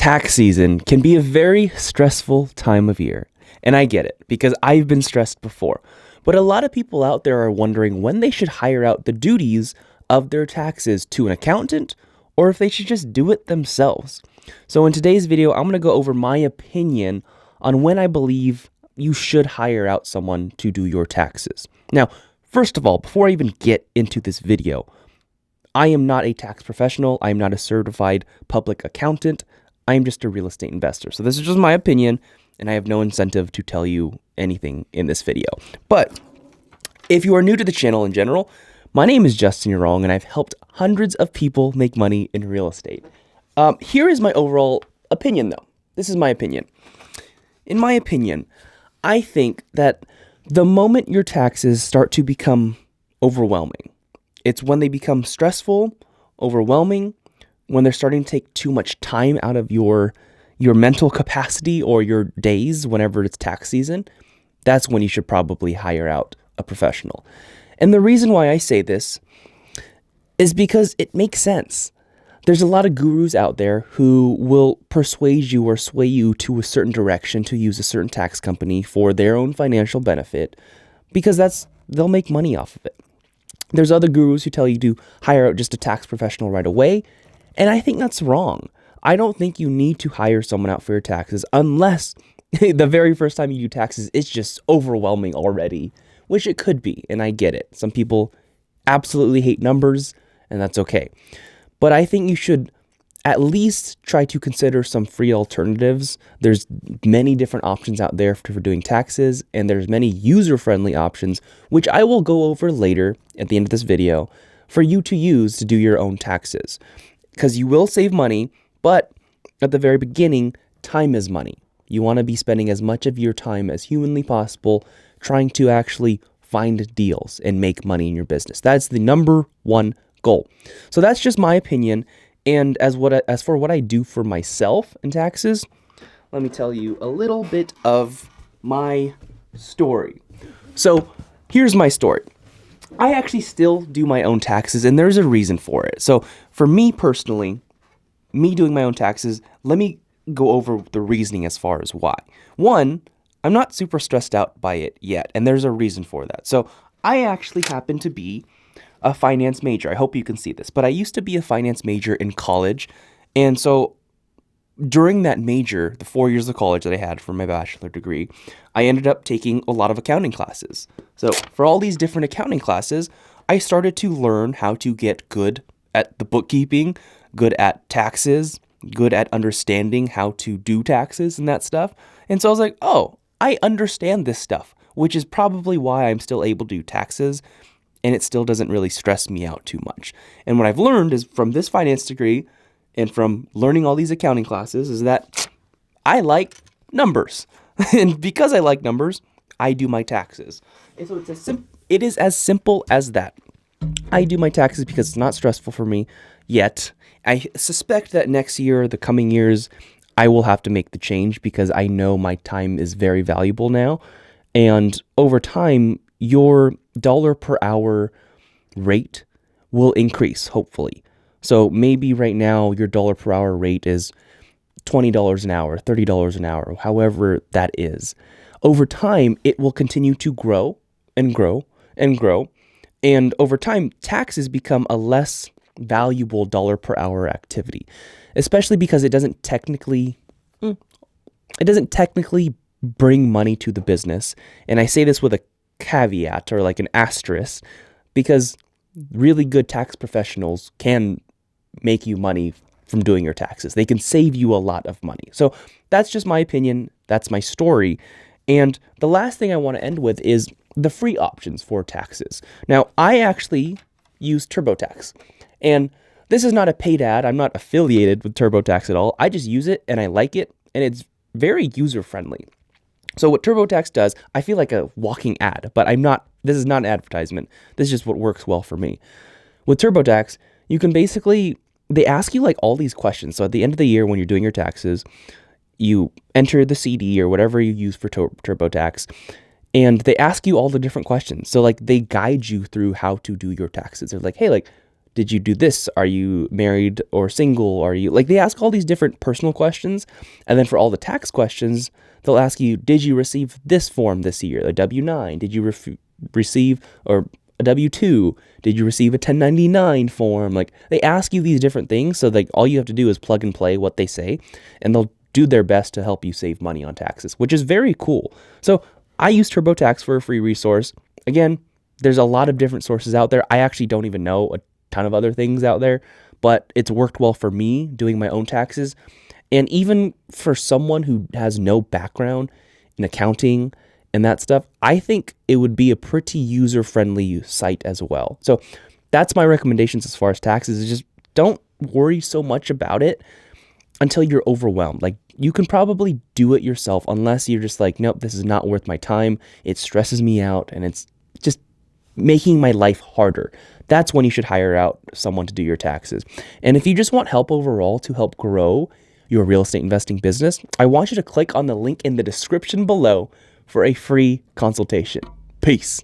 Tax season can be a very stressful time of year. And I get it because I've been stressed before. But a lot of people out there are wondering when they should hire out the duties of their taxes to an accountant or if they should just do it themselves. So in today's video, I'm going to go over my opinion on when I believe you should hire out someone to do your taxes. Now, first of all, before I even get into this video, I am not a tax professional. I am not a certified public accountant. I am just a real estate investor. So this is just my opinion, and I have no incentive to tell you anything in this video. But if you are new to the channel in general, my name is Justin Urong, and I've helped hundreds of people make money in real estate. Here is my overall opinion, though. This is my opinion. In my opinion, I think that the moment your taxes start to become overwhelming, it's when they become stressful, overwhelming, when they're starting to take too much time out of your mental capacity or your days whenever it's tax season, that's when you should probably hire out a professional. And the reason why I say this is because it makes sense. There's a lot of gurus out there who will persuade you or sway you to a certain direction to use a certain tax company for their own financial benefit because they'll make money off of it. There's other gurus who tell you to hire out just a tax professional right away, and I think that's wrong. I don't think you need to hire someone out for your taxes unless the very first time you do taxes, it's just overwhelming already, which it could be, and I get it. Some people absolutely hate numbers, and that's okay. But I think you should at least try to consider some free alternatives. There's many different options out there for doing taxes, and there's many user-friendly options, which I will go over later at the end of this video, for you to use to do your own taxes. Because you will save money, but at the very beginning, time is money. You want to be spending as much of your time as humanly possible trying to actually find deals and make money in your business. That's the number one goal. So that's just my opinion. And as for what I do for myself in taxes, let me tell you a little bit of my story. So here's my story. I actually still do my own taxes, and there's a reason for it. So for me personally, me doing my own taxes, let me go over the reasoning as far as why. One, I'm not super stressed out by it yet, and there's a reason for that. So I actually happen to be a finance major. I hope you can see this, but I used to be a finance major in college, and so during that major, the 4 years of college that I had for my bachelor degree, I ended up taking a lot of accounting classes. So for all these different accounting classes, I started to learn how to get good at the bookkeeping, good at taxes, good at understanding how to do taxes and that stuff. And so I was like, oh, I understand this stuff, which is probably why I'm still able to do taxes, and it still doesn't really stress me out too much. And what I've learned is from this finance degree and from learning all these accounting classes is that I like numbers. And because I like numbers, I do my taxes. And so it is as simple as that. I do my taxes because it's not stressful for me yet. I suspect that next year, the coming years, I will have to make the change because I know my time is very valuable now. And over time, your dollar per hour rate will increase, hopefully. So maybe right now your dollar per hour rate is $20 an hour, $30 an hour, however that is. Over time, it will continue to grow and grow and grow. And over time, taxes become a less valuable dollar per hour activity, especially because it doesn't technically bring money to the business. And I say this with a caveat or like an asterisk because really good tax professionals can make you money from doing your taxes. They can save you a lot of money. So that's just my opinion. That's my story. And the last thing I want to end with is the free options for taxes. Now, I actually use TurboTax. And this is not a paid ad. I'm not affiliated with TurboTax at all. I just use it and I like it. And it's very user-friendly. So what TurboTax does, I feel like a walking ad, but this is not an advertisement. This is just what works well for me. With TurboTax, you can they ask you like all these questions. So at the end of the year, when you're doing your taxes, you enter the CD or whatever you use for TurboTax, and they ask you all the different questions. So like they guide you through how to do your taxes. They're like, hey, like, Did you do this? Are you married or single? Are you like they ask all these different personal questions. And then for all the tax questions, they'll ask you, did you receive this form this year, a W-9? Did you receive or a W-2? Did you receive a 1099 form? Like they ask you these different things. So like all you have to do is plug and play what they say, and they'll do their best to help you save money on taxes, which is very cool. So I use TurboTax for a free resource. Again, there's a lot of different sources out there. I actually don't even know a ton of other things out there, but it's worked well for me doing my own taxes. And even for someone who has no background in accounting and that stuff, I think it would be a pretty user-friendly site as well. So that's my recommendations as far as taxes, is just don't worry so much about it until you're overwhelmed. Like you can probably do it yourself unless you're just like, nope, this is not worth my time. It stresses me out and it's just making my life harder. That's when you should hire out someone to do your taxes. And if you just want help overall to help grow your real estate investing business, I want you to click on the link in the description below for a free consultation. Peace.